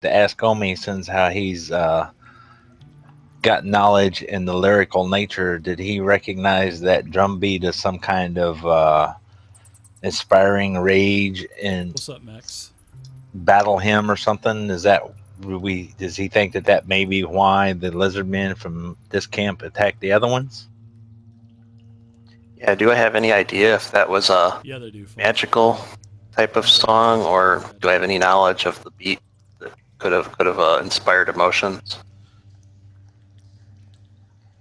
to ask Omi, since how he's got knowledge in the lyrical nature, did he recognize that drum beat as some kind of inspiring rage and What's up, Max? battle hymn or something? Is that we? Does he think that that may be why the lizard men from this camp attacked the other ones? Yeah, do I have any idea if that was a Yeah, they do. magical type of song, or do I have any knowledge of the beat that could have inspired emotions?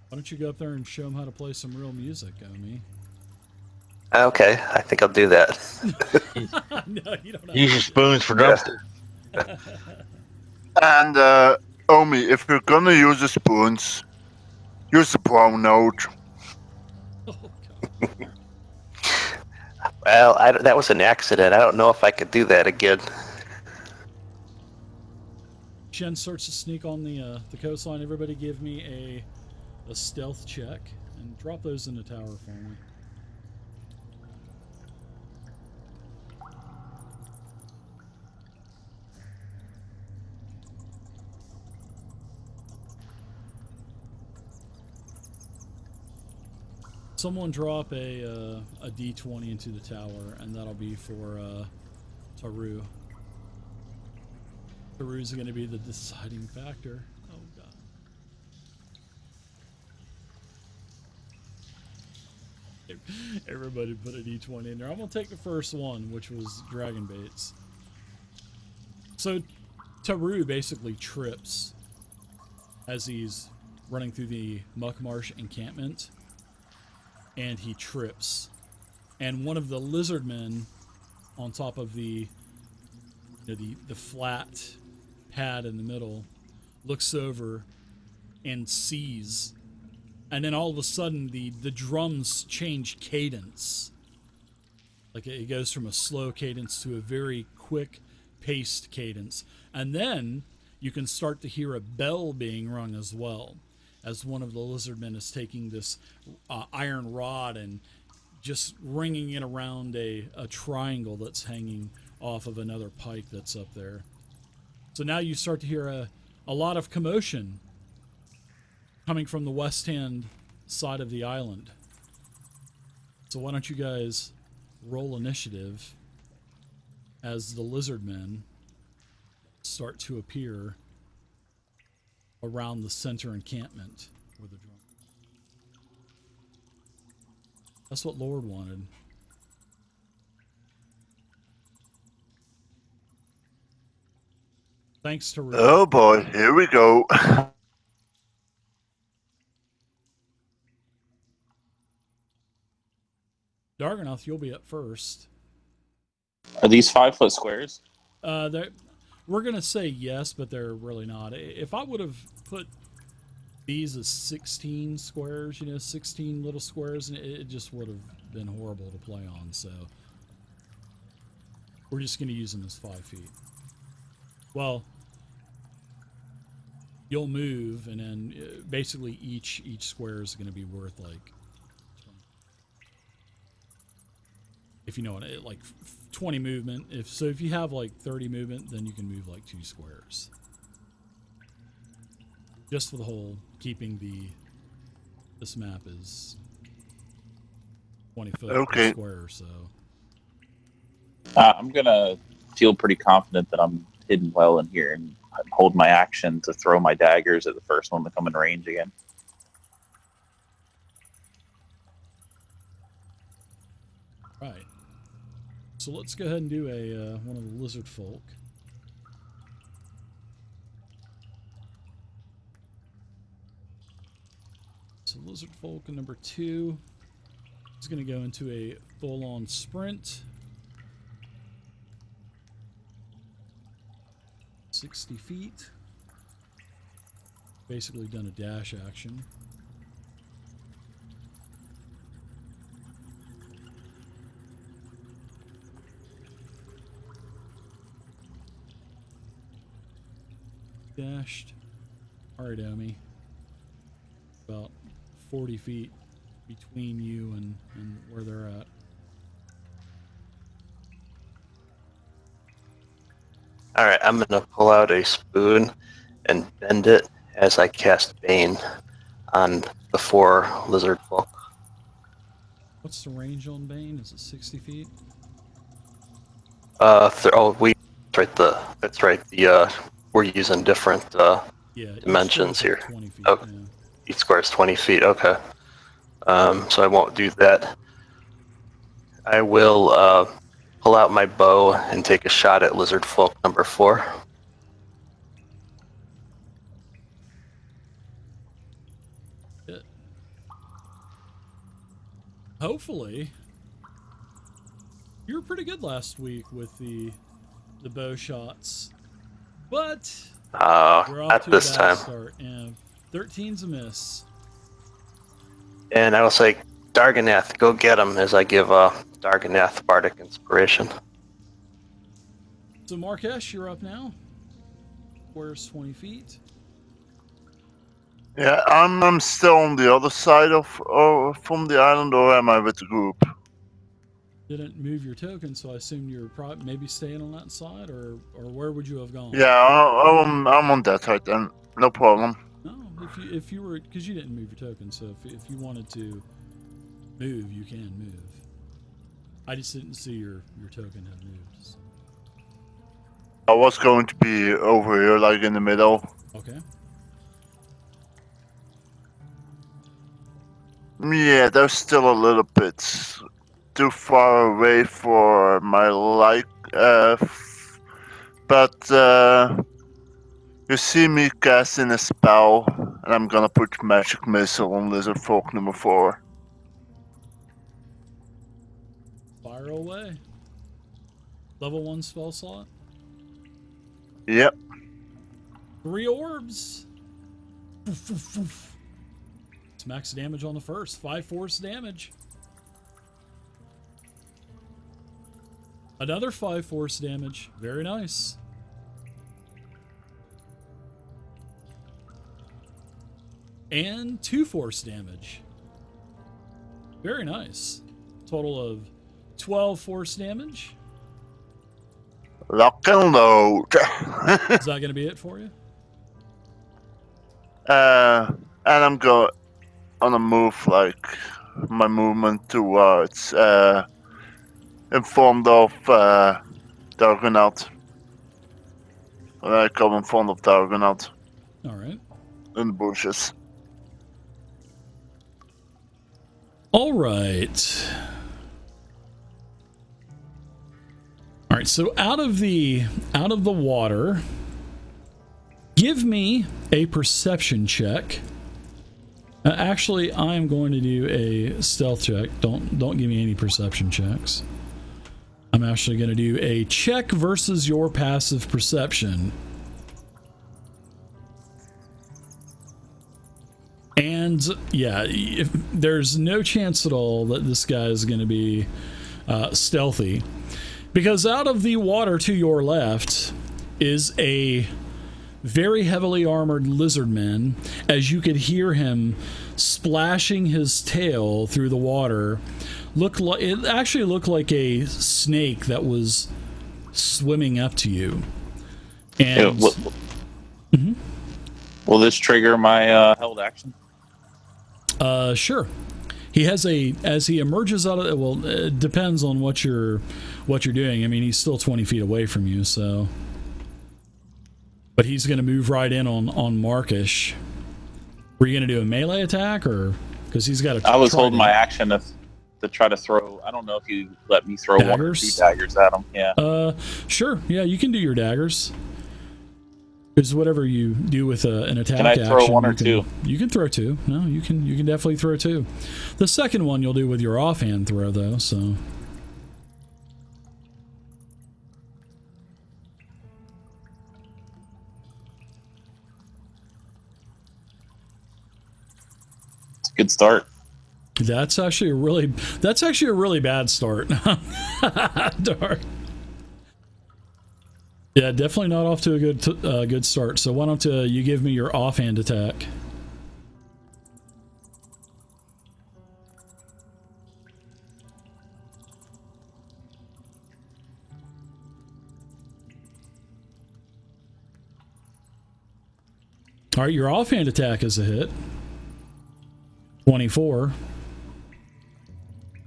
Why don't you go up there and show them how to play some real music, Omi? Okay, I think I'll do that. No, you don't have Use your spoons for drumsticks. And Omi, if you're gonna use the spoons, use the brown note. Oh, God. Well, that was an accident. I don't know if I could do that again. Shen starts to sneak on the coastline. Everybody give me a stealth check and drop those in the tower for me. Someone drop a D20 into the tower, and that'll be for Taru. Taru's going to be the deciding factor. Oh god. Everybody put a D20 in there. I'm going to take the first one, which was Dragon Baits. So Taru basically trips as he's running through the Muck Marsh encampment. And he trips. And one of the lizard men on top of the flat pad in the middle looks over and sees, and then all of a sudden the drums change cadence. Like it goes from a slow cadence to a very quick paced cadence, and then you can start to hear a bell being rung as well, as one of the lizard men is taking this iron rod and just ringing it around a triangle that's hanging off of another pike that's up there. So now you start to hear a lot of commotion coming from the west hand side of the island. So why don't you guys roll initiative as the lizard men start to appear around the center encampment where the drum. That's what Lord wanted. Thanks to Ruth. Oh boy, here we go. Darganoth, you'll be up first. Are these 5-foot squares? We're gonna say yes, but they're really not. If I would have put these as 16 squares, 16 little squares, and it just would have been horrible to play on. So we're just gonna use them as 5 feet. Well, you'll move, and then basically each square is gonna be worth like, if you know what, like 20 movement. If you have like 30 movement, then you can move like 2 squares. Just for the whole keeping this map is 20 foot per square, so. I'm gonna feel pretty confident that I'm hidden well in here and hold my action to throw my daggers at the first one to come in range again. Right. So let's go ahead and do a one of the lizard folk. So lizard folk number 2 is going to go into a full-on sprint. 60 feet. Basically done a dash action. Dashed. Alright, Omi. About 40 feet between you and where they're at. All right, I'm gonna pull out a spoon and bend it as I cast Bane on the 4 lizard folk. What's the range on Bane? Is it 60 feet? That's right. We're using different Yeah, dimensions here. 20 feet. Okay. Yeah. Each square is 20 feet. Okay. So I won't do that. I will pull out my bow and take a shot at lizard folk number 4. It, hopefully, you were pretty good last week with the bow shots, but you're off At to this a bad time. start. And 13's a miss. And I will say, Darganath, go get him, as I give Darganath Bardic Inspiration. So Markesh, you're up now. Where's 20 feet? Yeah, I'm still on the other side of from the island, or am I with the group? Didn't move your token, so I assumed you're maybe staying on that side, or where would you have gone? Yeah, I'm on that side then. No problem. No, if you were, because you didn't move your token, so if you wanted to move, you can move. I just didn't see your token had moved. So. I was going to be over here, like in the middle. Okay. Yeah, they're still a little bit too far away for my like. But you see me casting a spell, and I'm gonna put magic missile on lizard folk number 4. Fire away. Level 1 spell slot. Yep. 3 orbs. It's max damage on the first. 5 force damage. Another 5 force damage. Very nice. And 2 force damage. Very nice. Total of 12 force damage. Lock and load. Is that going to be it for you? And I'm going on a move, like my movement towards in front of Dargonaut. When I come in front of Dargonaut All right. in the bushes. All right. All right, so out of the water, give me a perception check. Actually, I'm going to do a stealth check. Don't give me any perception checks. I'm actually going to do a check versus your passive perception. And yeah, there's no chance at all that this guy is going to be stealthy, because out of the water to your left is a very heavily armored lizardman, as you could hear him splashing his tail through the water. It actually looked like a snake that was swimming up to you. And will this trigger my held action? Sure. He has as he emerges out of it. Well, it depends on what you're doing. I mean, he's still 20 feet away from you, so. But he's going to move right in on Markish. Were you going to do a melee attack, or because he's got a? I was holding my action to try to throw. I don't know if you let me throw daggers? 1 or 2 daggers at him. Yeah. Sure. Yeah, you can do your daggers. Because whatever you do with an attack can I throw action, 1 or 2? You can throw 2. No, you can definitely throw 2. The second one you'll do with your offhand throw, though. So. It's a good start. That's actually a really bad start. Dark. Yeah, definitely not off to a good start. So why don't you give me your offhand attack? All right, your offhand attack is a hit. 24.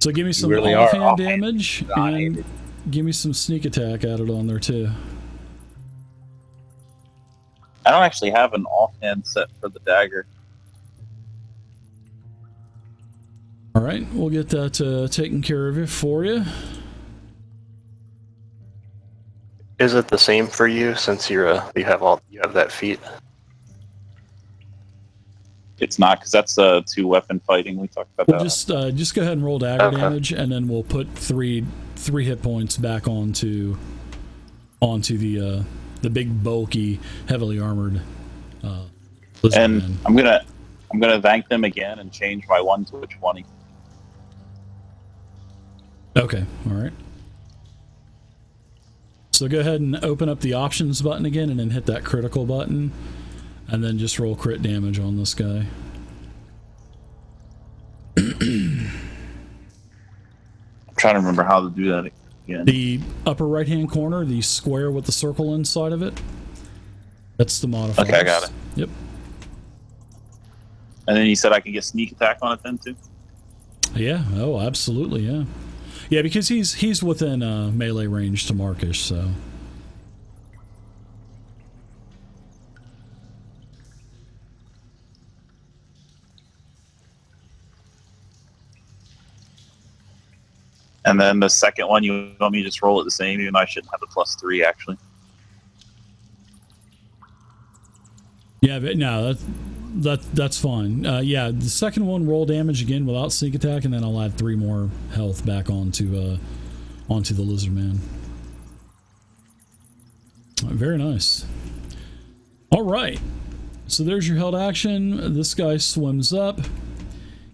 So give me some really are offhand offhand damage dominated. and give me some sneak attack added on there too. I don't actually have an offhand set for the dagger. All right, we'll get that taken care of for you. Is it the same for you since you have that feat? It's not, because that's 2-weapon fighting. We talked about We'll that. just go ahead and roll dagger Okay. damage, and then we'll put three hit points back onto the big, bulky, heavily armored lizard And man. I'm gonna thank them again and change my 1 to a 20. Okay, all right. So go ahead and open up the options button again, and then hit that critical button, and then just roll crit damage on this guy. I'm trying to remember how to do that again. The upper right-hand corner, the square with the circle inside of it. That's the modifier. Okay, I got it. Yep. And then you said I could get sneak attack on it then too? Yeah. Oh, absolutely. Yeah. Yeah, because he's within melee range to Markish, so. And then the second one, you want me to just roll it the same, even though I shouldn't have a +3 actually. Yeah, but no, that's fine. Yeah, the second one, roll damage again without sneak attack, and then I'll add 3 more health back onto the lizard man. Very nice. All right, so there's your held action. This guy swims up.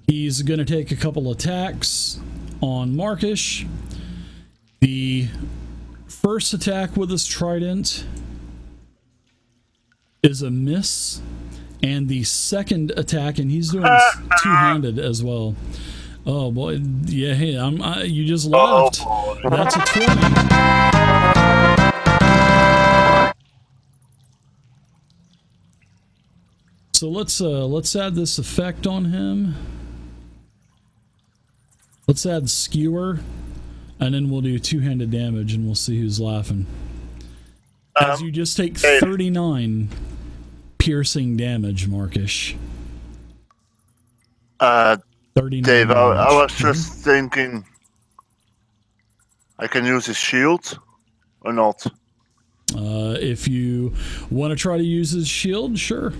He's going to take a couple attacks on Markish. The first attack with his trident is a miss, and the second attack, and he's doing two-handed as well. Oh boy, yeah, hey, you just laughed. That's a 20. So let's add this effect on him. Let's add skewer, and then we'll do two-handed damage, and we'll see who's laughing. As you just take 39 piercing damage, Markish. 39 Dave, I damage. was just thinking, I can use his shield or not? If you want to try to use his shield, sure.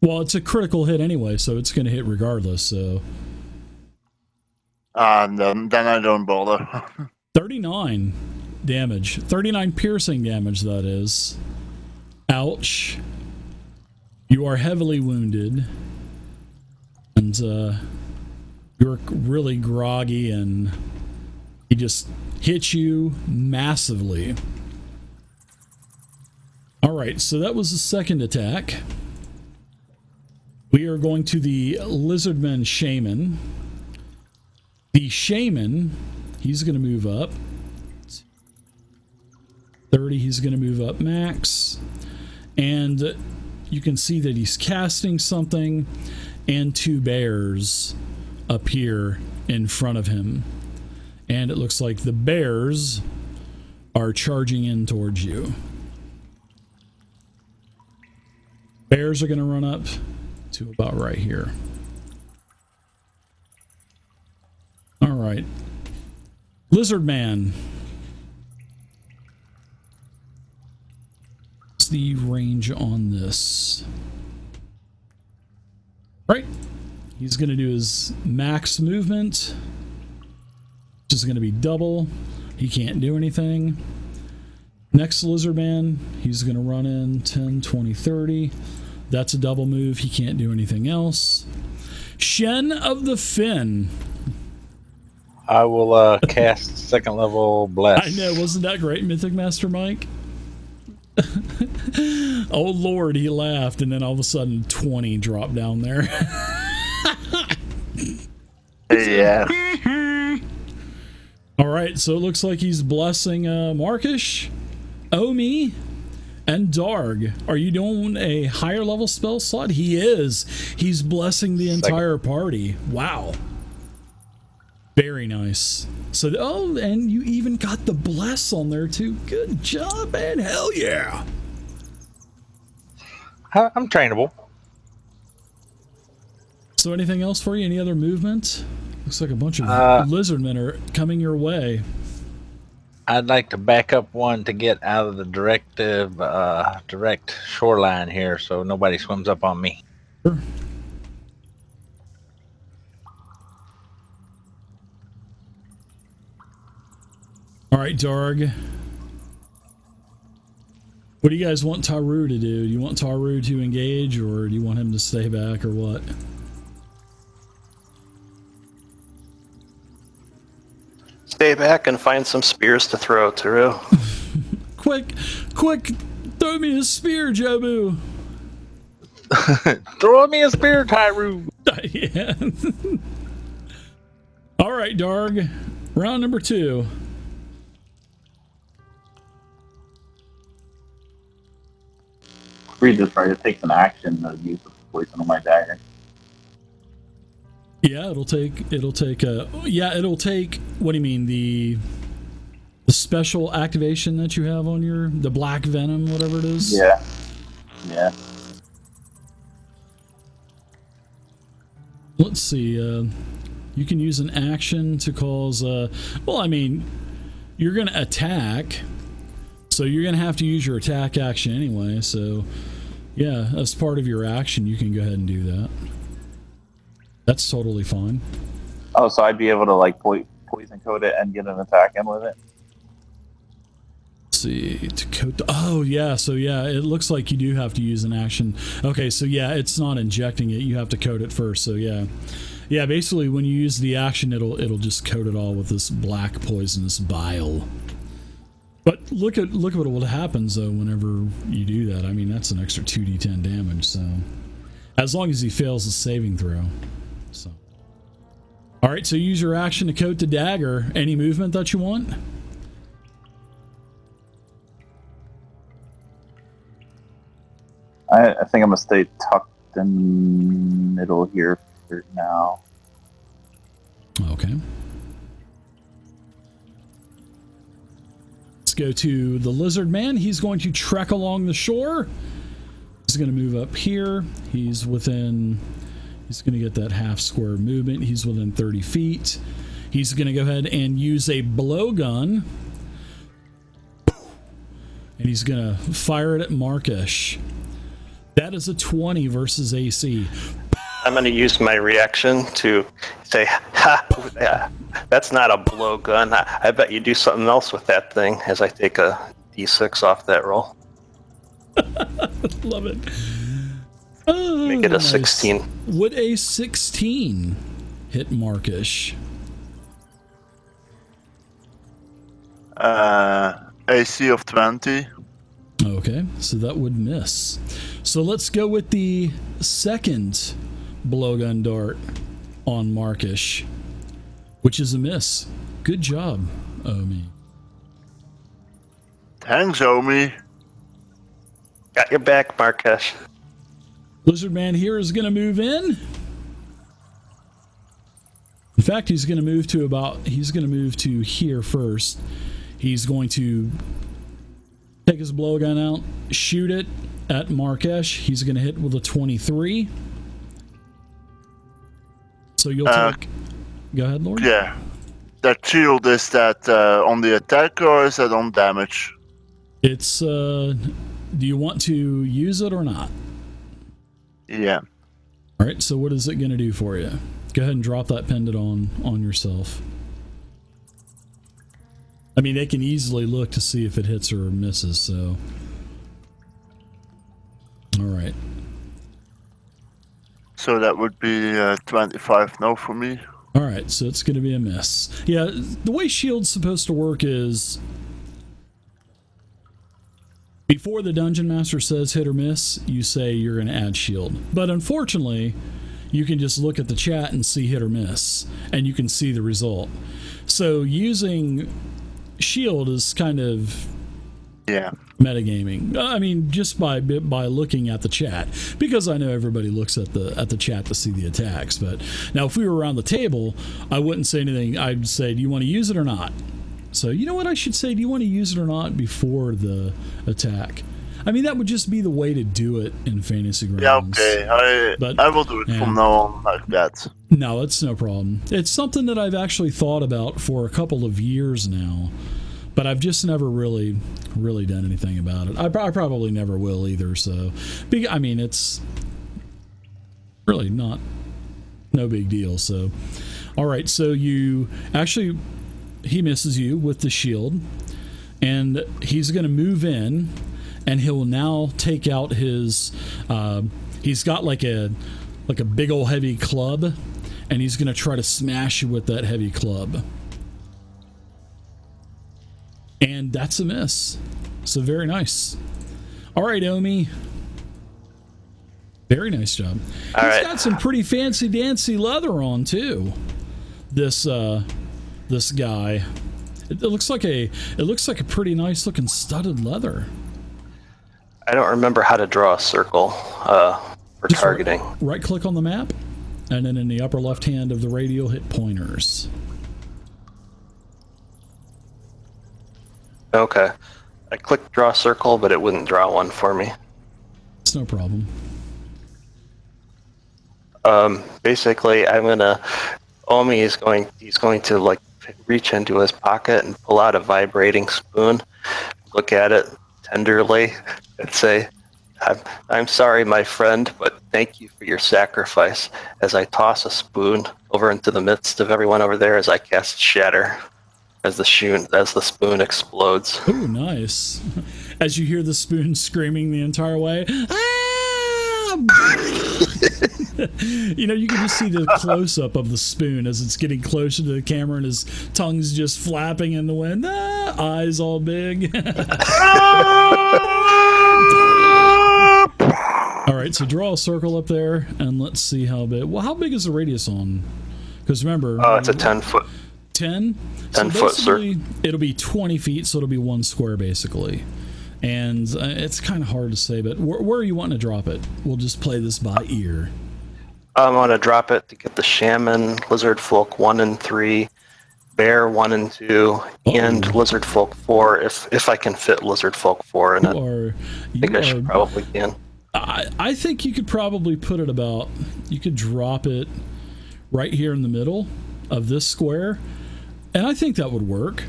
Well, it's a critical hit anyway, so it's going to hit regardless, so... And then I don't bother. 39 damage. 39 piercing damage, that is. Ouch. You are heavily wounded. And you're really groggy, and he just hits you massively. Alright, so that was the second attack. We are going to the Lizardman Shaman. The Shaman, he's going to move up. 30, he's going to move up max. And you can see that he's casting something, and 2 bears appear in front of him. And it looks like the bears are charging in towards you. Bears are going to run up to about right here. All right. Lizard Man. What's the range on this? Right. He's going to do his max movement, which is going to be double. He can't do anything. Next Lizard Man, he's going to run in 10, 20, 30. That's a double move. He can't do anything else. Shen of the Fin. I will cast second level bless. I know, wasn't that great, Mythic Master Mike? Oh Lord, he laughed, and then all of a sudden 20 dropped down there. Yeah. All right, so it looks like he's blessing Markish, Omi, And Darg, are you doing a higher level spell slot? He is. He's blessing the entire party. Wow. Very nice. So, oh, and you even got the bless on there too. Good job, man. Hell yeah. I'm trainable. So anything else for you? Any other movement? Looks like a bunch of lizardmen are coming your way. I'd like to back up one to get out of the direct shoreline here so nobody swims up on me. Sure. All right, Darg. What do you guys want Taru to do? Do you want Taru to engage, or do you want him to stay back, or what? Stay back and find some spears to throw, Taru. Quick, throw me a spear, Jobu. Throw me a spear, Tyru. Yeah. All right, Darg. Round number 2. Read this right. It takes an action to use the poison on my dagger. Yeah, it'll take what do you mean, the special activation that you have on the black venom, whatever it is? Yeah. Let's see, you can use an action to cause well, I mean, you're gonna attack, so you're gonna have to use your attack action anyway, so yeah, as part of your action you can go ahead and do that. That's totally fine. Oh, so I'd be able to like poison coat it and get an attack in with it? Let's see, to coat oh yeah, so yeah, it looks like you do have to use an action. Okay, so yeah, it's not injecting it, you have to coat it first, so yeah. Yeah, basically when you use the action, it'll just coat it all with this black poisonous bile. But look at what happens though whenever you do that. I mean, that's an extra 2d10 damage, so as long as he fails the saving throw. So, all right, so use your action to coat the dagger. Any movement that you want? I think I'm gonna stay tucked in the middle here for now. Okay. Let's go to the lizard man. He's going to trek along the shore. He's going to move up here. He's going to get that half square movement. He's within 30 feet. He's going to go ahead and use a blowgun. And he's going to fire it at Markish. That is a 20 versus AC. I'm going to use my reaction to say, ha, yeah, that's not a blowgun. I bet you do something else with that thing as I take a d6 off that roll. Love it. Oh, Make it a nice. 16. Would a 16 hit Markish? AC of 20. Okay, so that would miss. So let's go with the second blowgun dart on Markish, which is a miss. Good job, Omi. Thanks, Omi. Got your back, Markesh. Lizard Man here is going to move in. In fact, he's going to move to here first. He's going to take his blowgun out, shoot it at Markesh. He's going to hit with a 23. So you'll take... Go ahead, Lord. Yeah. That shield, is that on the attack or is that on damage? It's, do you want to use it or not? Yeah. All right, so what is it going to do for you? Go ahead and drop that pendant on yourself. I mean, they can easily look to see if it hits or misses, so... All right. So that would be 25 no for me. All right, so it's going to be a miss. Yeah, the way shield's supposed to work is... Before the Dungeon Master says hit or miss, you say you're going to add shield. But unfortunately, you can just look at the chat and see hit or miss, and you can see the result. So using shield is kind of Yeah. Metagaming. I mean, just by looking at the chat, because I know everybody looks at the chat to see the attacks. But now, if we were around the table, I wouldn't say anything. I'd say, "Do you want to use it or not?" So, you know what I should say? Do you want to use it or not before the attack? I mean, that would just be the way to do it in Fantasy Grounds. Yeah, okay. I will do it from now on like that. No, it's no problem. It's something that I've actually thought about for a couple of years now, but I've just never really done anything about it. I probably never will either. So, I mean, it's really no big deal. So, all right. So he misses you with the shield, and he's going to move in, and he'll now take out his. He's got like a big old heavy club, and he's going to try to smash you with that heavy club. And that's a miss. So very nice. All right, Omi. Very nice job. He's got some pretty fancy dancy leather on too. This guy. It looks like a pretty nice looking studded leather. I don't remember how to draw a circle for just targeting. Right click on the map, and then in the upper left hand of the radio, hit pointers. Okay. I clicked draw circle, but it wouldn't draw one for me. It's no problem. Basically, Omi is going to like reach into his pocket and pull out a vibrating spoon, look at it tenderly, and say, I'm sorry, my friend, but thank you for your sacrifice, as I toss a spoon over into the midst of everyone over there as I cast Shatter, as the spoon explodes. Ooh, nice. As you hear the spoon screaming the entire way, you know, you can just see the close-up of the spoon as it's getting closer to the camera, and his tongue's just flapping in the wind. Eyes all big. All right, so draw a circle up there, and let's see how big. Well, how big is the radius on? Because remember, it's a 10-foot. 10? 10-foot circle. It'll be 20 feet, so it'll be one square basically. And it's kind of hard to say, but where are you wanting to drop it? We'll just play this by ear. I want to drop it to get the Shaman, Lizard Folk 1 and 3, Bear 1 and 2, and Lizard Folk 4, if I can fit Lizard Folk 4 in it. I think I should probably can. I think you could probably put it about, you could drop it right here in the middle of this square, and I think that would work.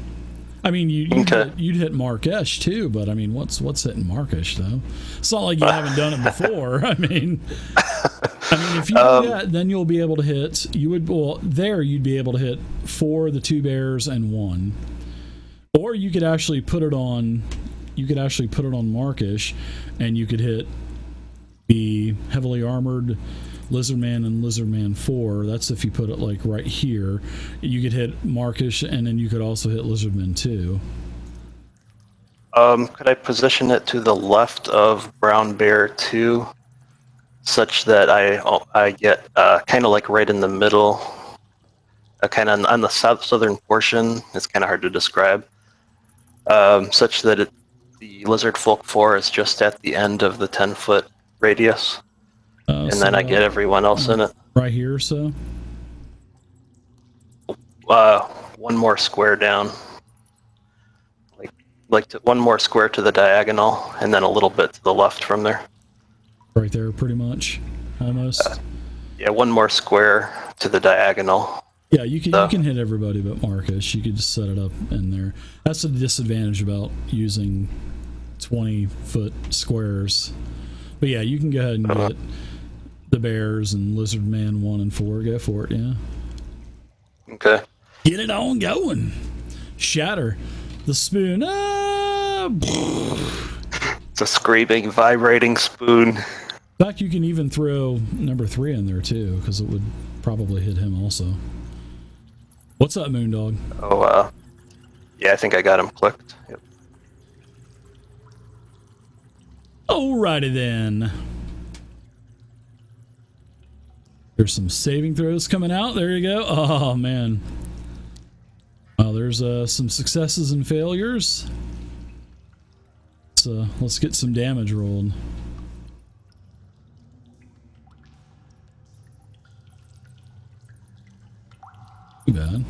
I mean, you'd hit Markesh too, but I mean, what's hitting Markesh though? It's not like you haven't done it before. I mean, if you do that, then you'll be able to hit. You'd be able to hit 4, the 2 bears, and 1. Or you could actually put it on. You could actually put it on Markesh, and you could hit the heavily armored Lizardman and Lizardman 4. That's if you put it like right here. You could hit Markish, and then you could also hit Lizardman 2. Could I position it to the left of Brown Bear 2, such that I get kind of like right in the middle, kind of on the southern portion? It's kind of hard to describe. Such that the Lizard Folk 4 is just at the end of the 10-foot radius. And then I get everyone else in it. Right here or so? One more square down. One more square to the diagonal, and then a little bit to the left from there. Right there, pretty much. Almost. Yeah, one more square to the diagonal. Yeah, you can hit everybody but Marcus. You could just set it up in there. That's the disadvantage about using 20-foot squares. But yeah, you can go ahead and get the bears and Lizard Man 1 and 4. Go for it, yeah. Okay. Get it on going. Shatter. The spoon. It's a screaming, vibrating spoon. In fact, you can even throw number 3 in there too, because it would probably hit him also. What's up, Moondog? Oh, yeah, I think I got him clicked. Yep. Alrighty then. There's some saving throws coming out. There you go. Oh, man. Well, there's some successes and failures. let's get some damage rolled. Too bad.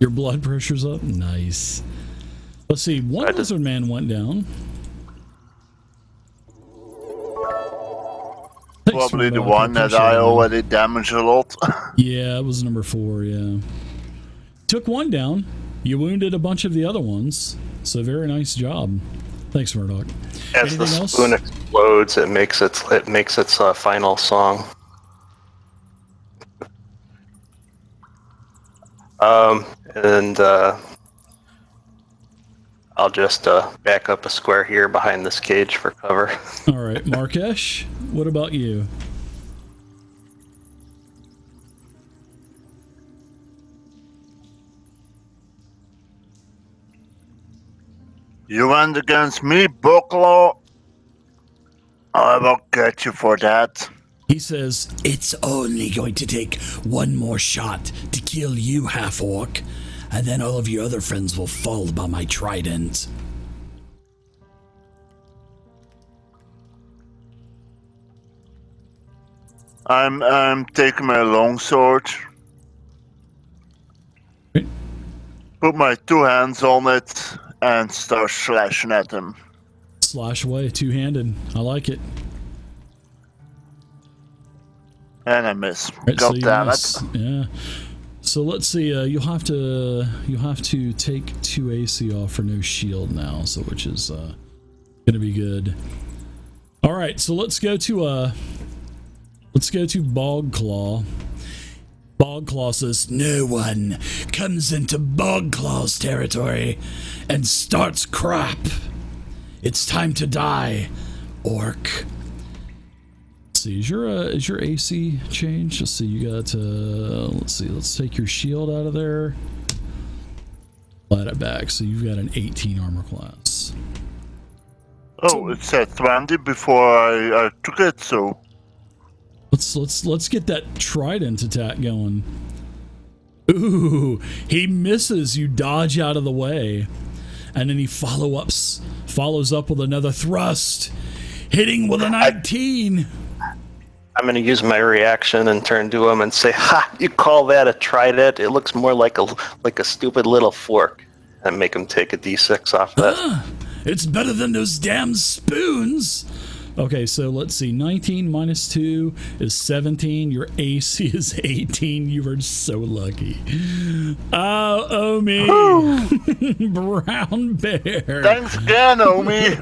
Your blood pressure's up? Nice. Let's see, one lizard man went down. Thanks, Probably the Murdoch, one that appreciate I it, man. already damaged a lot. Yeah, it was number 4, yeah. Took one down. You wounded a bunch of the other ones. So very nice job. Thanks, Murdoch. As the Anything else? spoon explodes, it makes its final song. And I'll just back up a square here behind this cage for cover. All right, Markesh, what about you? You went against me, Buckler. I will get you for that. He says, it's only going to take one more shot to kill you, half-orc, and then all of your other friends will fall by my trident. I'm taking my longsword. Right. Put my 2 hands on it and start slashing at him. Slash away, two-handed. I like it. And I miss. Right, God you damn miss. it. Yeah. So let's see. You'll have to take 2 AC off for no shield now. So which is gonna be good. All right. So let's go to Bogclaw. Bogclaw says, no one comes into Bogclaw's territory and starts crap. It's time to die, orc. Let's see, is your AC changed? Let's see, you got, let's take your shield out of there. Flat it back, so you've got an 18 armor class. Oh, it said 20 before I took it, so... Let's get that trident attack going. Ooh, he misses. You dodge out of the way, and then he follows up with another thrust, hitting with a 19. I'm going to use my reaction and turn to him and say, "Ha! You call that a trident? It looks more like a stupid little fork." And make him take a d6 off that. It's better than those damn spoons. Okay, so let's see. 19 minus 2 is 17. Your AC is 18. You are so lucky. Oh, Omi. Brown bear. Thanks again, Omi.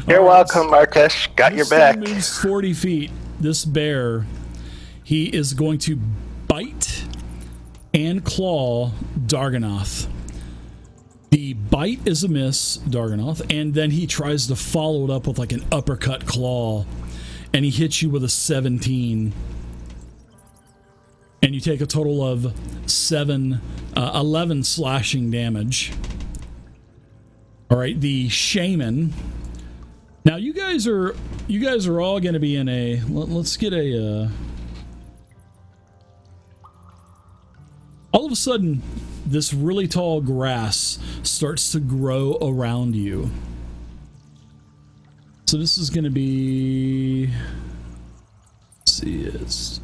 You're welcome, Markesh. Got your back. This thing moves 40 feet. This bear, he is going to bite and claw Darganoth. The bite is a miss, Darganoth, and then he tries to follow it up with like an uppercut claw, and he hits you with a 17. And you take a total of 11 slashing damage. All right, the shaman. Now you guys are all going to be in a. Let's get a. All of a sudden, this really tall grass starts to grow around you. So this is going to be. Let's see, it's.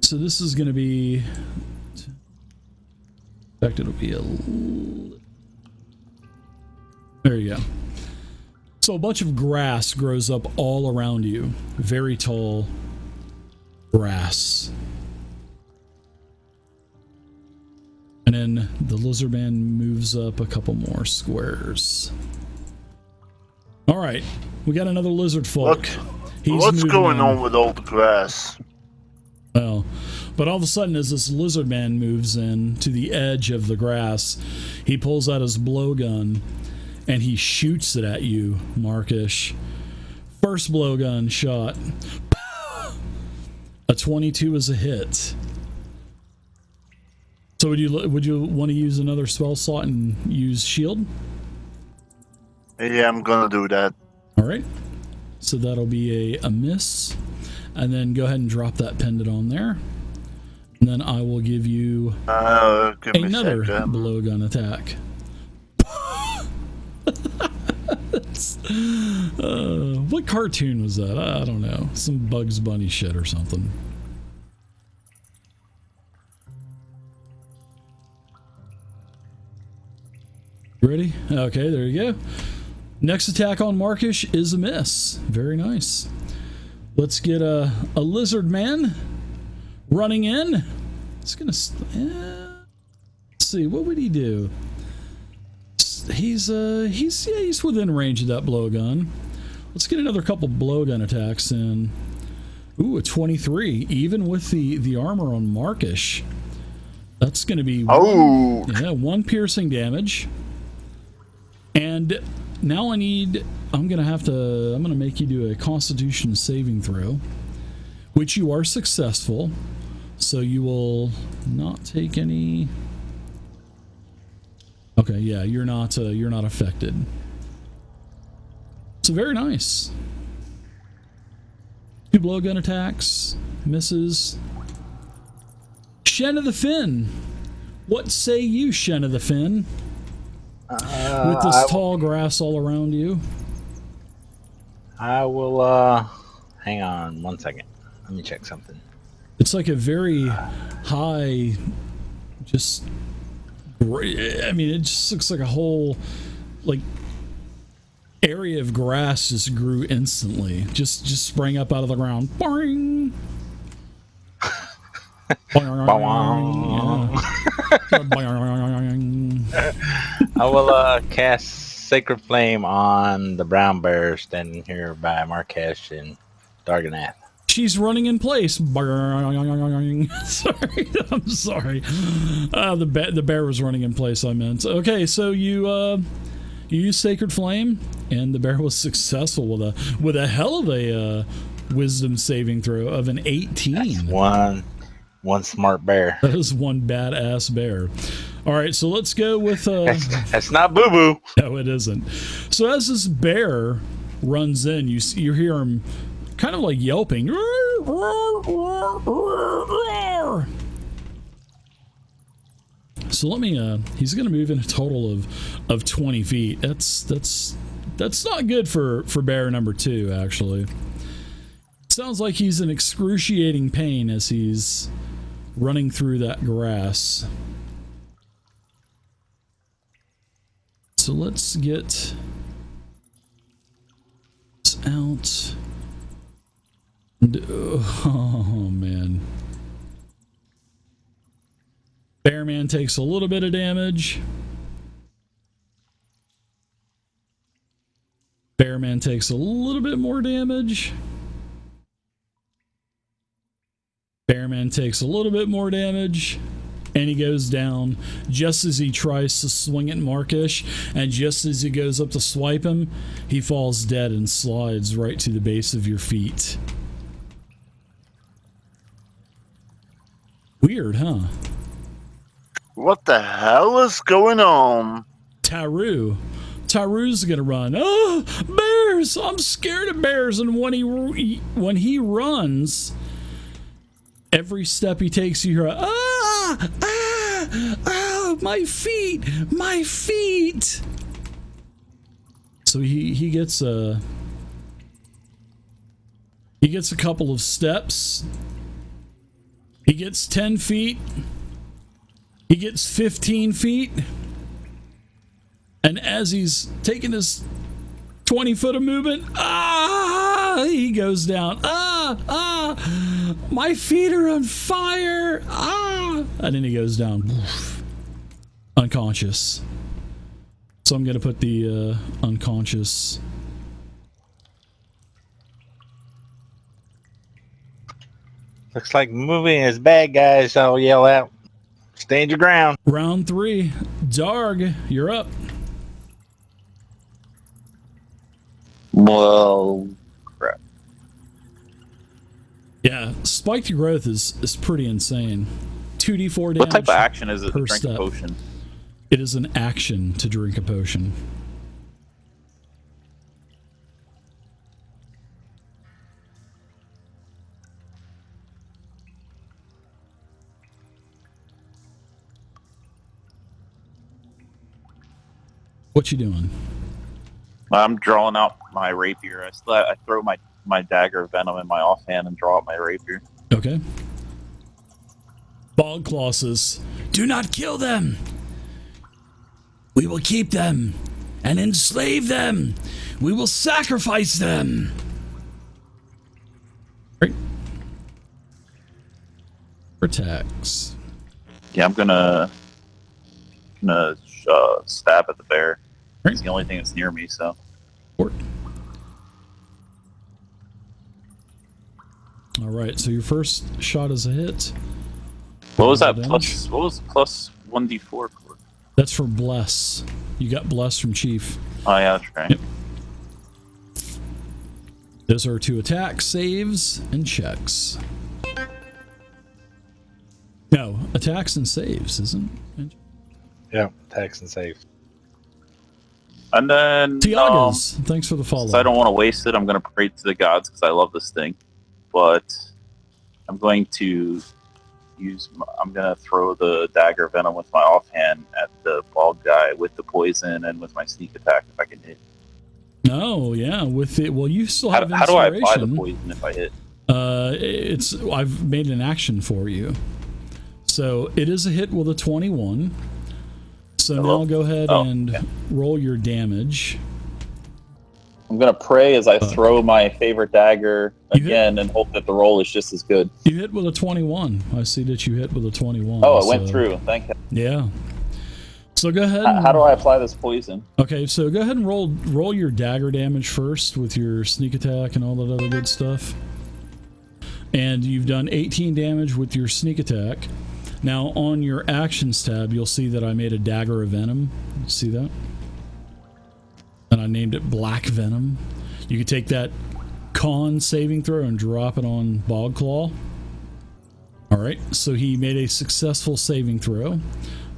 So this is going to be. In fact, it'll be a. There you go. So a bunch of grass grows up all around you. Very tall grass. And then the lizard man moves up a couple more squares. All right, we got another lizard folk. What's going on with all the grass? Well, but all of a sudden, as this lizard man moves in to the edge of the grass, he pulls out his blowgun and he shoots it at you, Markish. First blowgun shot. A 22 is a hit. So would you want to use another spell slot and use shield? Yeah, I'm gonna do that. All right. So that'll be a miss. And then go ahead and drop that pendant on there. And then I will give you Give me a another second. blowgun attack. What cartoon was that? I don't know. Some Bugs Bunny shit or something. Ready? Okay, there you go. Next attack on Markish is a miss. Very nice. Let's get a lizard man running in. It's gonna. Let's see. What would he do? He's within range of that blowgun. Let's get another couple blowgun attacks in. Ooh, a 23, even with the armor on Markish. That's going to be one piercing damage. And now I'm going to make you do a Constitution saving throw, which you are successful. So you will not take any. Okay, yeah, you're not affected. So very nice. 2 blowgun attacks, misses. Shen of the Fin. What say you, Shen of the Fin? With this tall grass all around you. I will, hang on 1 second. Let me check something. It's like a very high, just, I mean, it just looks like a whole, like, area of grass just grew instantly. Just sprang up out of the ground. Boing! I will cast Sacred Flame on the brown bear standing here by Markesh and Darganath. She's running in place. Sorry, I'm sorry. The bear was running in place, I meant. Okay, so you use Sacred Flame, and the bear was successful with a hell of a wisdom saving throw of an 18. That's one smart bear. That is one badass bear. All right, so let's go with... That's not boo-boo. No, it isn't. So as this bear runs in, you hear him kind of like yelping. So let me, he's going to move in a total of 20 feet. That's not good for bear number 2, actually. Sounds like he's in excruciating pain as he's running through that grass. So let's get this out. Oh, man. Bearman takes a little bit of damage. Bearman takes a little bit more damage. Bearman takes a little bit more damage. And he goes down just as he tries to swing at Markish. And just as he goes up to swipe him, he falls dead and slides right to the base of your feet. Weird, huh? What the hell is going on? Taru's gonna run. Oh, bears! I'm scared of bears. And when he runs, every step he takes, you hear, my feet. So he gets a couple of steps. He gets 10 feet. He gets 15 feet. And as he's taking his 20 foot of movement, he goes down. My feet are on fire. And then he goes down. Unconscious. So I'm going to put the unconscious. Looks like moving is bad, guys. I'll yell out. Stand your ground. Round 3. Darg, you're up. Well, crap. Yeah, spiked growth is pretty insane. 2d4 damage. What type of action is it to per drink step. a potion? It is an action to drink a potion. What you doing? I'm drawing out my rapier. I throw my dagger of venom in my offhand and draw out my rapier. Okay. Bogclaw says, "Do not kill them. We will keep them and enslave them. We will sacrifice them." Right. Protects. Yeah, I'm gonna stab at the bear. Right. It's the only thing that's near me, so. All right, so your first shot is a hit. What was that Damage. plus? What was plus 1d4 for? That's for bless. You got bless from Chief. Oh yeah, that's right. Yep. Those are 2 attacks, saves, and checks. No, attacks and saves, isn't it? Yeah, attacks and saves. And then Tiagas, thanks for the follow. since I don't want to waste it, I'm going to pray to the gods because I love this thing. But I'm going to I'm going to throw the dagger venom with my offhand at the bald guy with the poison and with my sneak attack if I can hit. Oh yeah, with it. Well, you still have How do I apply the inspiration. poison if I hit? I've made an action for you. So it is a hit with a 21. So now go ahead and roll your damage. I'm going to pray as I throw my favorite dagger You hit? again and hope that the roll is just as good. You hit with a 21. I see that you hit with a 21. Oh, it went through. Thank you. Yeah. So go ahead. How do I apply this poison? Okay, so go ahead and roll your dagger damage first with your sneak attack and all that other good stuff. And you've done 18 damage with your sneak attack. Now on your actions tab, you'll see that I made a dagger of venom. See that? And I named it Black Venom. You could take that con saving throw and drop it on Bogclaw. All right, so he made a successful saving throw.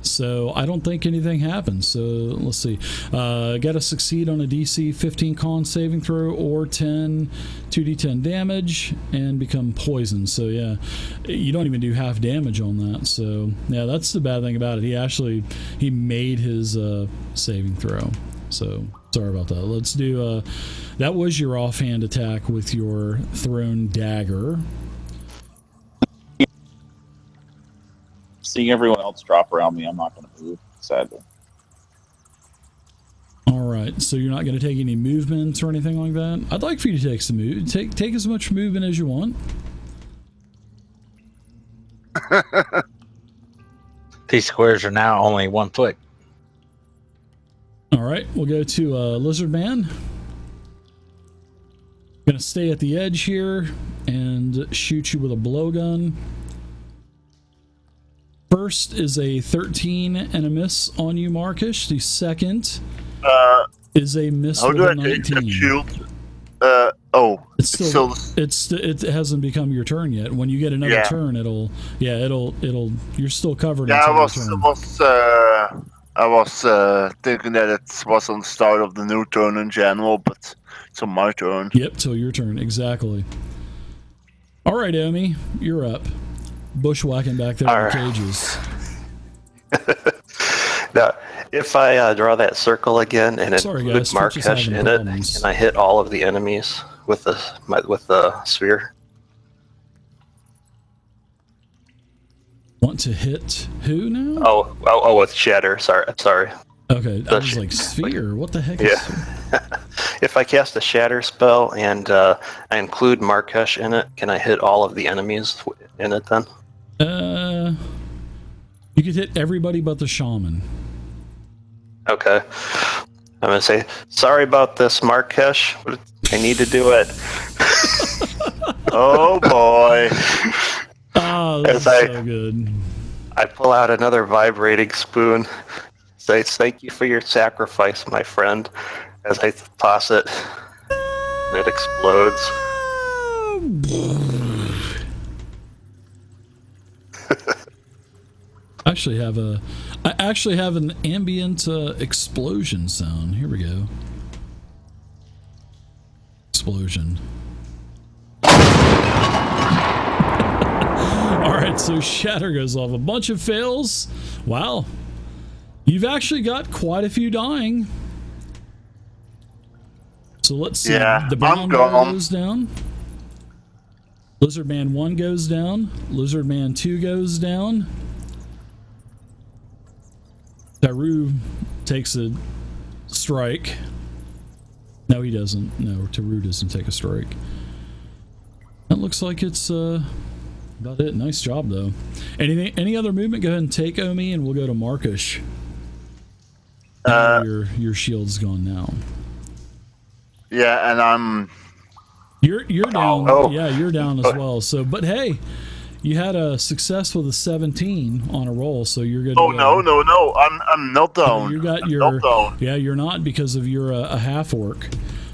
So I don't think anything happens. So let's see. Got to succeed on a DC 15 con saving throw or 2d10 damage and become poisoned. So yeah, you don't even do half damage on that. So yeah, that's the bad thing about it. He made his saving throw. So sorry about that. Let's do that was your offhand attack with your thrown dagger. Seeing everyone else drop around me, I'm not going to move, sadly. All right, so you're not going to take any movements or anything like that? I'd like for you to take some move. Take as much movement as you want. These squares are now only 1 foot. All right, we'll go to Lizard Man. Going to stay at the edge here and shoot you with a blowgun. First is a 13 and a miss on you, Marcus. The second is a miss How with do a I take that 19. shield? It hasn't become your turn yet. When you get another turn, it'll you're still covered. Yeah, until your turn. I was thinking that it was on the start of the new turn in general, but it's on my turn. Yep, till your turn, exactly. All right, Omi, you're up. Bushwhacking back there in the cages. Now, if I draw that circle again and include Markesh in it, can I hit all of the enemies with the sphere? Want to hit who now? Oh, with Shatter. Sorry. Okay, I was like sphere. What the heck? If I cast a Shatter spell and I include Markesh in it, can I hit all of the enemies in it then? You could hit everybody but the shaman. Okay. I'm gonna say sorry about this, Markesh, but I need to do it. Oh boy! Oh, that's so good. I pull out another vibrating spoon. Say thank you for your sacrifice, my friend. As I toss it, it explodes. I actually have an ambient explosion sound. Here we go. Explosion. Alright, so Shatter goes off. A bunch of fails. Wow. You've actually got quite a few dying. So let's see. Yeah, The brown I'm guy gone. goes down. Lizard Man 1 goes down. Lizard Man 2 goes down. Taru takes a strike. No, he doesn't. No, Taru doesn't take a strike. That looks like it's about it. Nice job, though. Any other movement? Go ahead and take Omi, and we'll go to Markish. Your shield's gone now. Yeah, and I'm. You're down. Oh. Yeah, you're down as well. So, but hey, you had a success with a 17 on a roll, so you're good. Oh to go. no! I'm not down. You got I'm your. not down. Yeah, you're not because of your a half orc.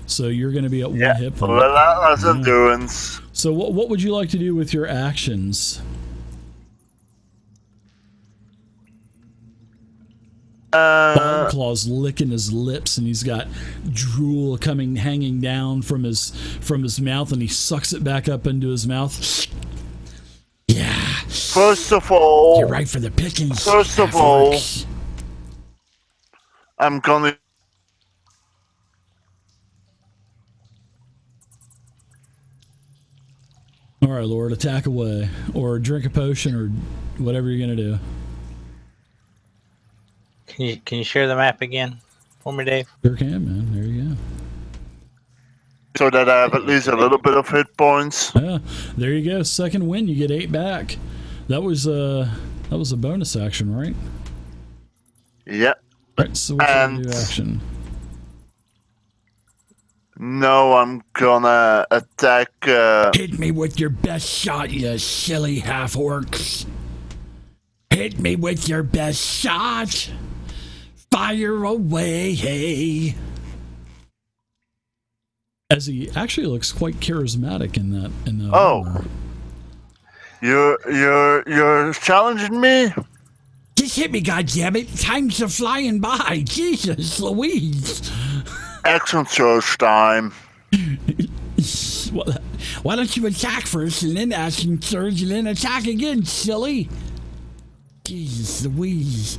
So you're going to be at 1 Yeah, hit point. well, that's endurance. So what would you like to do with your actions? Claw's licking his lips, and he's got drool hanging down from his mouth, and he sucks it back up into his mouth. Yeah. First of all, You're right for the pickings. First of all, I'm gonna. All right, Lord, attack away, or drink a potion, or whatever you're gonna do. Can you share the map again for me, Dave? Sure can, man. There you go. So that I have at least a little bit of hit points. Yeah, there you go. Second win, you get 8 back. That was a bonus action, right? Yeah. Right. So what's your new action? No, I'm gonna attack. Hit me with your best shot, you silly half orcs. Hit me with your best shot. Fire away, hey. As he actually looks quite charismatic in that Oh. armor. You're challenging me? Just hit me, goddammit. Time's a flying by. Jesus Louise. Action search time. Well, why don't you attack first and then action surge and then attack again, silly? Jesus Louise.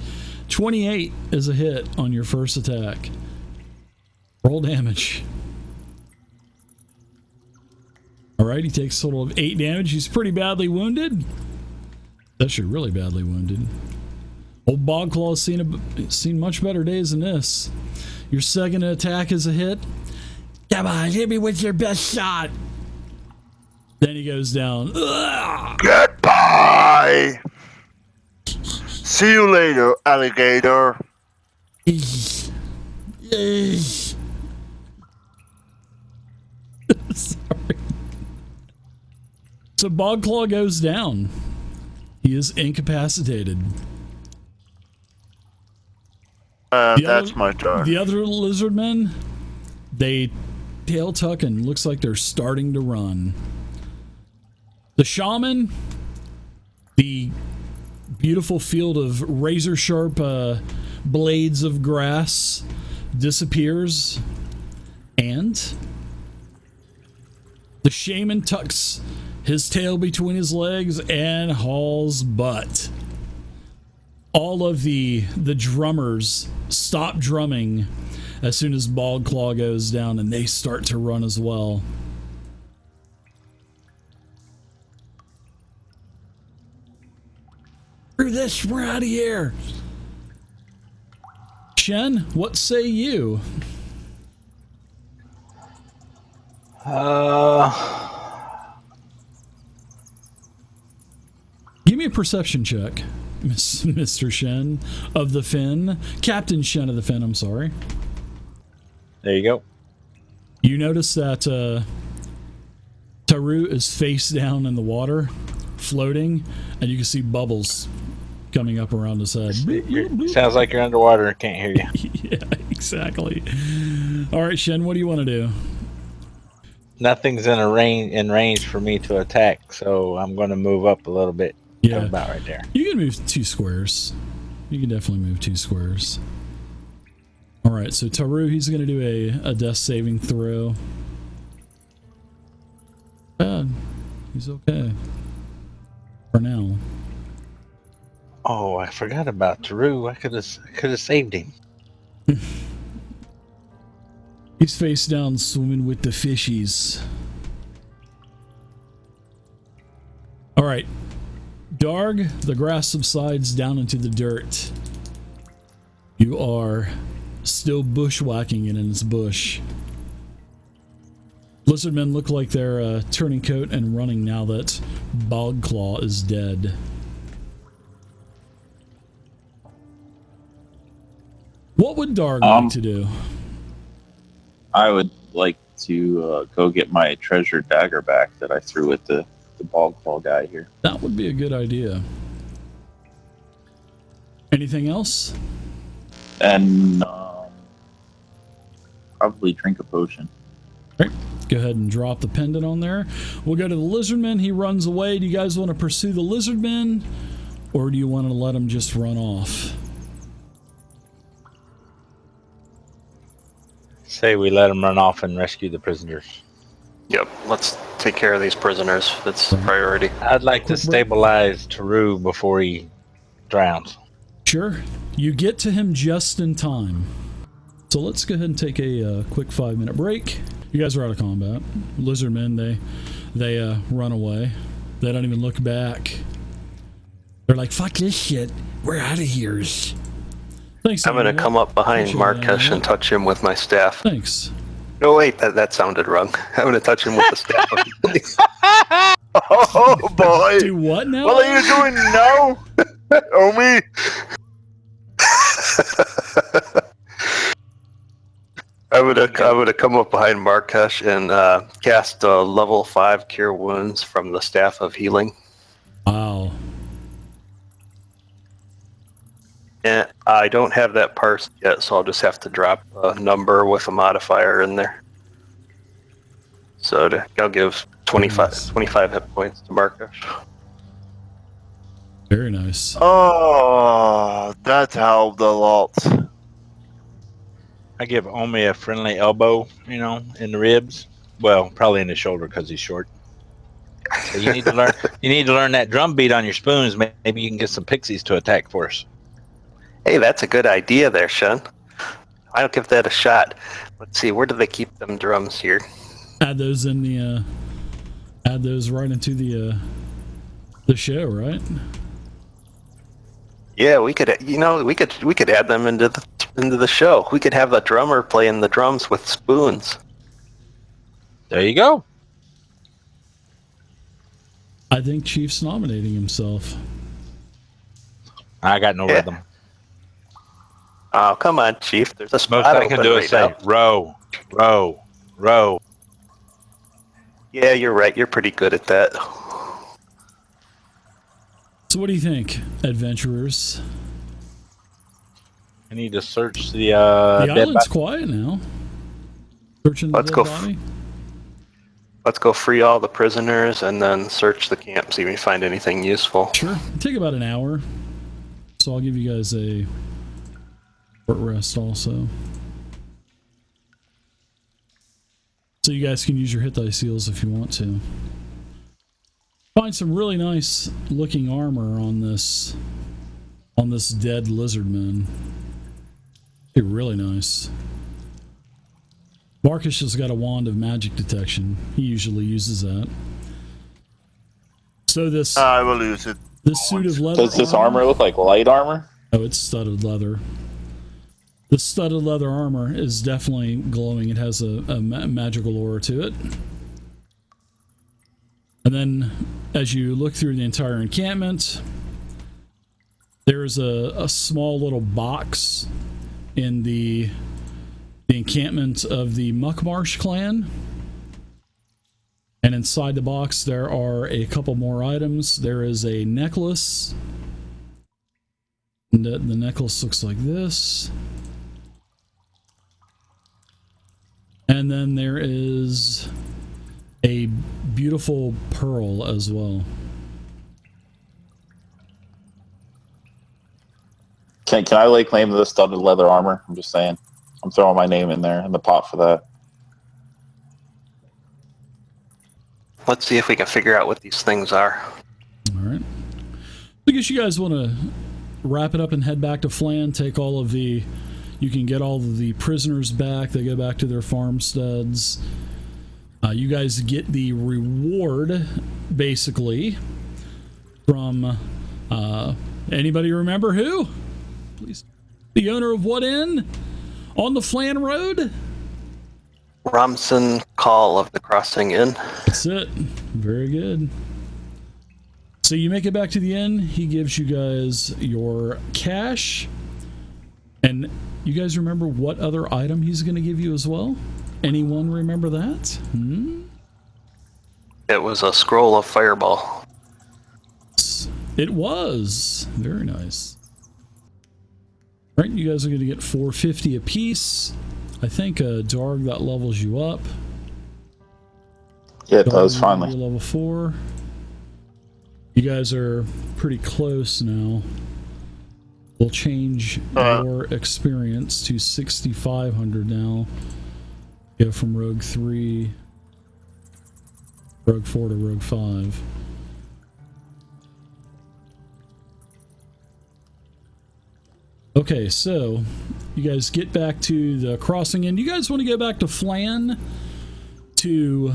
28 is a hit on your first attack. Roll damage. Alright, he takes a total of 8 damage. He's pretty badly wounded. Actually, really badly wounded. Old Bogclaw's seen much better days than this. Your second attack is a hit. Come on, hit me with your best shot. Then he goes down. Ugh! Goodbye. See you later, alligator. Sorry. So Bogclaw goes down. He is incapacitated. That's my turn. The other lizard men, they tail tuck and looks like they're starting to run. The shaman, the beautiful field of razor sharp blades of grass disappears, and the shaman tucks his tail between his legs and hauls butt. All of the drummers stop drumming as soon as Bogclaw goes down, and they start to run as well. Screw this, we're out of here. Shen, what say you? Give me a perception check, Mr. Shen of the Finn. Captain Shen of the Finn, I'm sorry. There you go. You notice that Taru is face down in the water, floating, and you can see bubbles coming up around his head. Sounds like you're underwater and can't hear you. Yeah, exactly. All right, Shen, what do you want to do? Nothing's in range for me to attack, so I'm going to move up a little bit. Yeah, about right there. You can move 2 squares. You can definitely move 2 squares. All right, so Taru, he's going to do a death saving throw. Bad. He's okay for now. Oh, I forgot about Taru. I could have saved him. He's face down swimming with the fishies. All right. Darg, the grass subsides down into the dirt. You are still bushwhacking it in its bush. Lizardmen look like they're turning coat and running now that Bogclaw is dead. What would Darg like to do? I would like to go get my treasured dagger back that I threw at the bald claw guy here. That would be a good idea. Anything else? And probably drink a potion. All right. Go ahead and drop the pendant on there. We'll go to the lizardman. He runs away. Do you guys want to pursue the lizardman, or do you want to let him just run off? Say we let him run off and rescue the prisoners. Yep, let's take care of these prisoners. That's the priority. I'd like to stabilize Taru before he drowns. Sure. You get to him just in time. So let's go ahead and take a quick 5-minute break. You guys are out of combat. Lizardmen, they run away. They don't even look back. They're like, fuck this shit. We're out of here. Thanks. I'm going to come up behind Markesh and touch him with my staff. Thanks. No, wait, that sounded wrong. I'm going to touch him with the staff. Oh boy! Do what now? What are you doing now, Omi? I would have come up behind Markesh and cast a level 5 Cure Wounds from the Staff of Healing. Wow. And I don't have that parsed yet, so I'll just have to drop a number with a modifier in there. So I'll give 25 hit points to Markesh. Very nice. Oh, that helped a lot. I give Omi a friendly elbow, in the ribs. Well, probably in the shoulder because he's short. So you need to learn. You need to learn that drum beat on your spoons. Maybe you can get some pixies to attack for us. Hey, that's a good idea there, Sean. I'll give that a shot. Let's see, where do they keep them drums here? Add those in the. Add those right into the show, right? Yeah, we could. We could add them into the show. We could have the drummer playing the drums with spoons. There you go. I think Chief's nominating himself. I got no rhythm. Oh, come on, Chief. There's a spot Most I can do is say now. row, row, row. Yeah, you're right. You're pretty good at that. So what do you think, adventurers? I need to search the The dead island's body. quiet now. Searching the Let's dead go body. Let's go free all the prisoners and then search the camp, see if we find anything useful. Sure. It'll take about an hour. So I'll give you guys a short rest also. So you guys can use your hit dice seals if you want to. Find some really nice looking armor on this dead lizardman. It's really nice. Marcus has got a wand of magic detection. He usually uses that. So this I will use it. this suit of leather. Does this armor look like light armor? Oh, it's studded leather. The studded leather armor is definitely glowing. It has a magical aura to it. And then, as you look through the entire encampment, there's a small little box in the encampment of the Muckmarsh clan. And inside the box, there are a couple more items. There is a necklace. And the necklace looks like this. And then there is a beautiful pearl as well. Can I lay claim to the studded leather armor? I'm just saying. I'm throwing my name in there in the pot for that. Let's see if we can figure out what these things are. All right. I guess you guys want to wrap it up and head back to Flan, take all of the You can get all of the prisoners back. They go back to their farmsteads. You guys get the reward, basically, from anybody remember who? Please. The owner of what inn on the Flan Road? Romson Call of the Crossing Inn. That's it. Very good. So you make it back to the inn. He gives you guys your cash. And you guys remember what other item he's going to give you as well? Anyone remember that? It was a scroll of Fireball. It was. Very nice. All right, you guys are going to get $450 apiece. I think Darg, that levels you up. Yeah, it does, Darg, finally. you're level 4. You guys are pretty close now. We'll change your experience to 6,500 now. Go from Rogue 3, Rogue 4 to Rogue 5. Okay, so you guys get back to the crossing inn. You guys want to go back to Flan to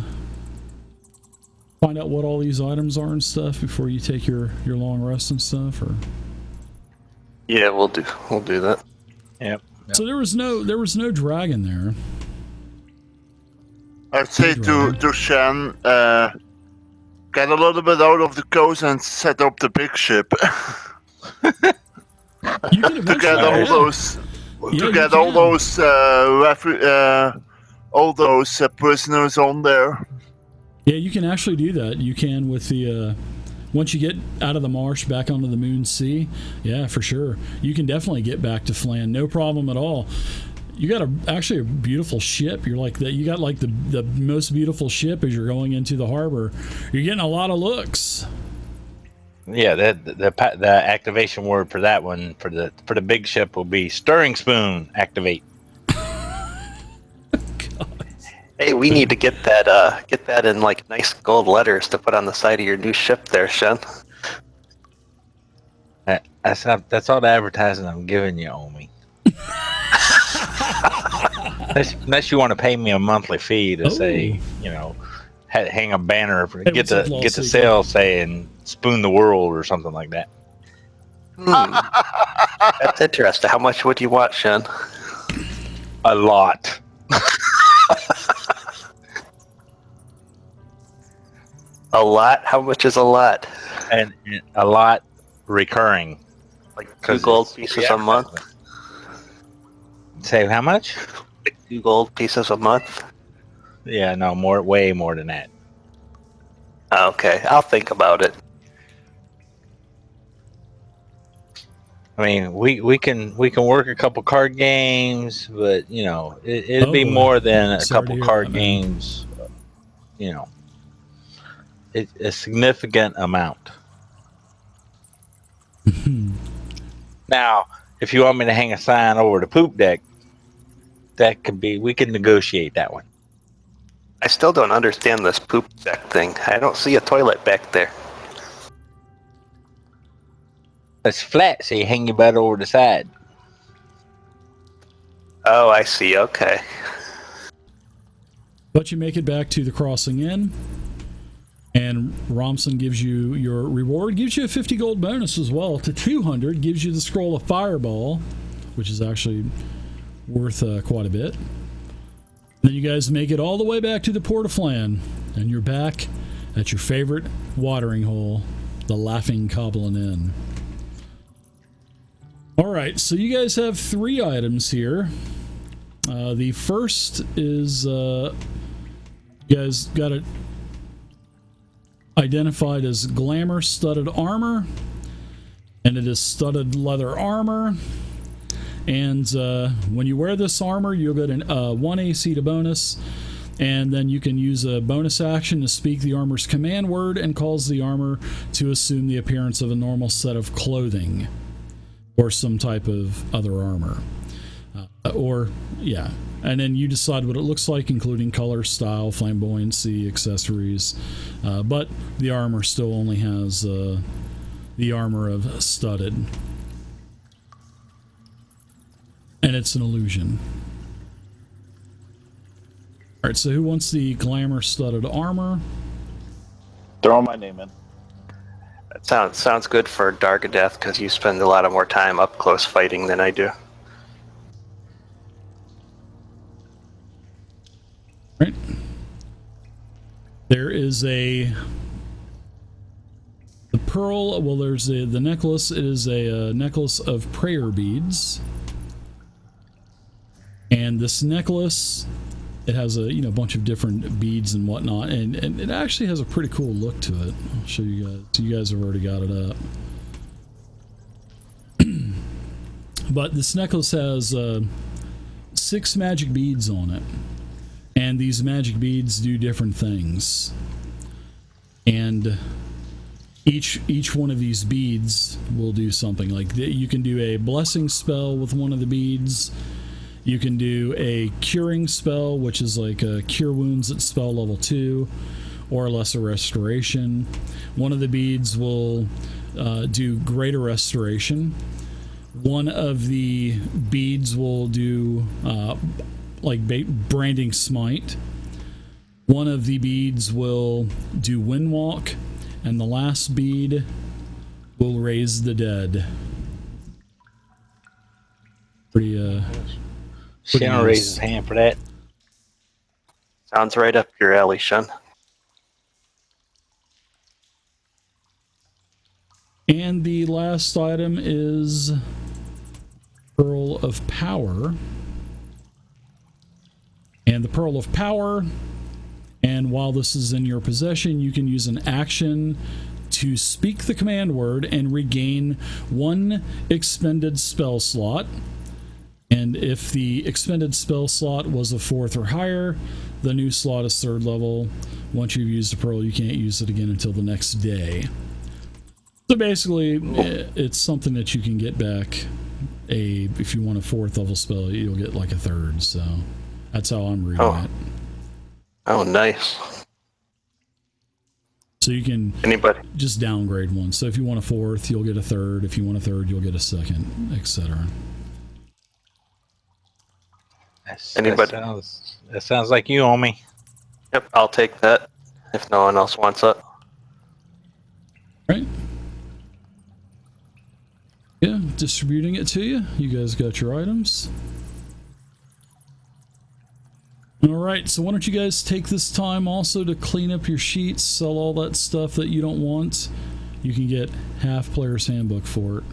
find out what all these items are and stuff before you take your long rest and stuff, or? Yeah, we'll do that. Yep. So there was no dragon there. I'd say to Shan, get a little bit out of the coast and set up the big ship. You can To get all those, Yeah, to get all those, all those prisoners on there. Yeah, you can actually do that. You can with the once you get out of the marsh back onto the Moon Sea. Yeah, for sure. You can definitely get back to Flan, no problem at all. You got actually a beautiful ship. You're like that. You got like the most beautiful ship as you're going into the harbor. You're getting a lot of looks. Yeah, the activation word for that one for the big ship will be stirring spoon activate. Hey, we need to get that in like nice gold letters to put on the side of your new ship there, Shen. That's all the advertising I'm giving you, Omi. unless you want to pay me a monthly fee to say, hang a banner, get the sale saying "spoon the world" or something like that. That's interesting. How much would you want, Shen? A lot. A lot? How much is a lot? And a lot recurring. Like 2 gold pieces a month? Say how much? Like 2 gold pieces a month? Yeah, no, way more than that. Okay, I'll think about it. I mean, we can work a couple card games, but it'd be more than a couple card games. A significant amount. Now, if you want me to hang a sign over the poop deck, we can negotiate that one. I still don't understand this poop deck thing. I don't see a toilet back there. It's flat, so you hang your butt over the side. Oh, I see. Okay. But you make it back to the crossing inn, and Romson gives you your reward, gives you a 50 gold bonus as well to 200, gives you the scroll of Fireball, which is actually worth quite a bit. Then you guys make it all the way back to the Port of Flan, and you're back at your favorite watering hole, the Laughing Goblin Inn. Alright, so you guys have 3 items here. The first is, you guys got it identified as Glamour Studded Armor, and it is studded leather armor. And when you wear this armor, you'll get an 1 AC to bonus, and then you can use a bonus action to speak the armor's command word and cause the armor to assume the appearance of a normal set of clothing or some type of other armor. And then you decide what it looks like, including color, style, flamboyancy, accessories, but the armor still only has the armor of studded. and it's an illusion. All right, so who wants the glamour studded armor? Throw my name in. That sounds good for Dargadeath because you spend a lot of more time up close fighting than I do. Right. There is the pearl. Well, there's the necklace. It is a necklace of prayer beads, and this necklace, it has a bunch of different beads and whatnot, and it actually has a pretty cool look to it. I'll show you guys. So you guys have already got it up. But this necklace has 6 magic beads on it, and these magic beads do different things. And each one of these beads will do something. Like you can do a blessing spell with one of the beads. You can do a curing spell, which is like a cure wounds at spell level 2, or a lesser restoration. One of the beads will do greater restoration. One of the beads will do like branding smite. One of the beads will do windwalk, and the last bead will raise the dead. Pretty Shannon raised his hand for that. Sounds right up your alley, Shun. And the last item is Pearl of Power. And the Pearl of Power, and while this is in your possession, you can use an action to speak the command word and regain 1 expended spell slot. And if the expended spell slot was a 4th or higher, the new slot is 3rd level. Once you've used a pearl, you can't use it again until the next day. So basically, it's something that you can get back. If you want a 4th level spell, you'll get like a 3rd. So that's how I'm reading it. Oh, nice. So you can just downgrade one. So if you want a 4th, you'll get a 3rd. If you want a 3rd, you'll get a 2nd, etc. That sounds like you, Omi. Yep, I'll take that if no one else wants it. Right. Yeah, distributing it to you. You guys got your items. All right, so why don't you guys take this time also to clean up your sheets, sell all that stuff that you don't want. You can get half Player's Handbook for it.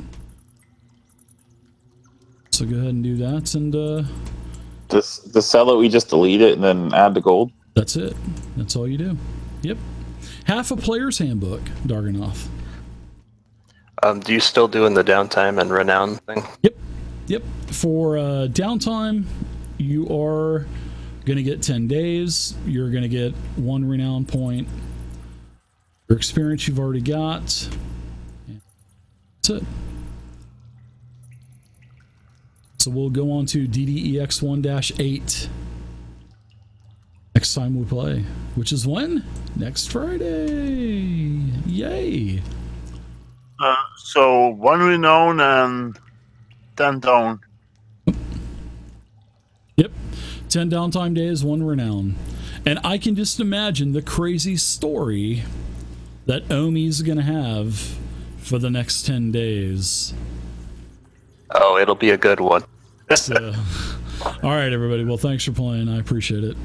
So go ahead and do that, and to sell it, we just delete it and then add the gold? That's it. That's all you do. Yep. Half a Player's Handbook, Darganoth. Do you still doing the downtime and renown thing? Yep. For downtime, you are going to get 10 days. You're going to get 1 renown point. Your experience you've already got. That's it. So we'll go on to DDEX1-8 next time we play, which is when? Next Friday. Yay. So 1 renown and 10 down. Yep. 10 downtime days, 1 renown. And I can just imagine the crazy story that Omi's going to have for the next 10 days. Oh, it'll be a good one. So, all right, everybody. Well, thanks for playing. I appreciate it.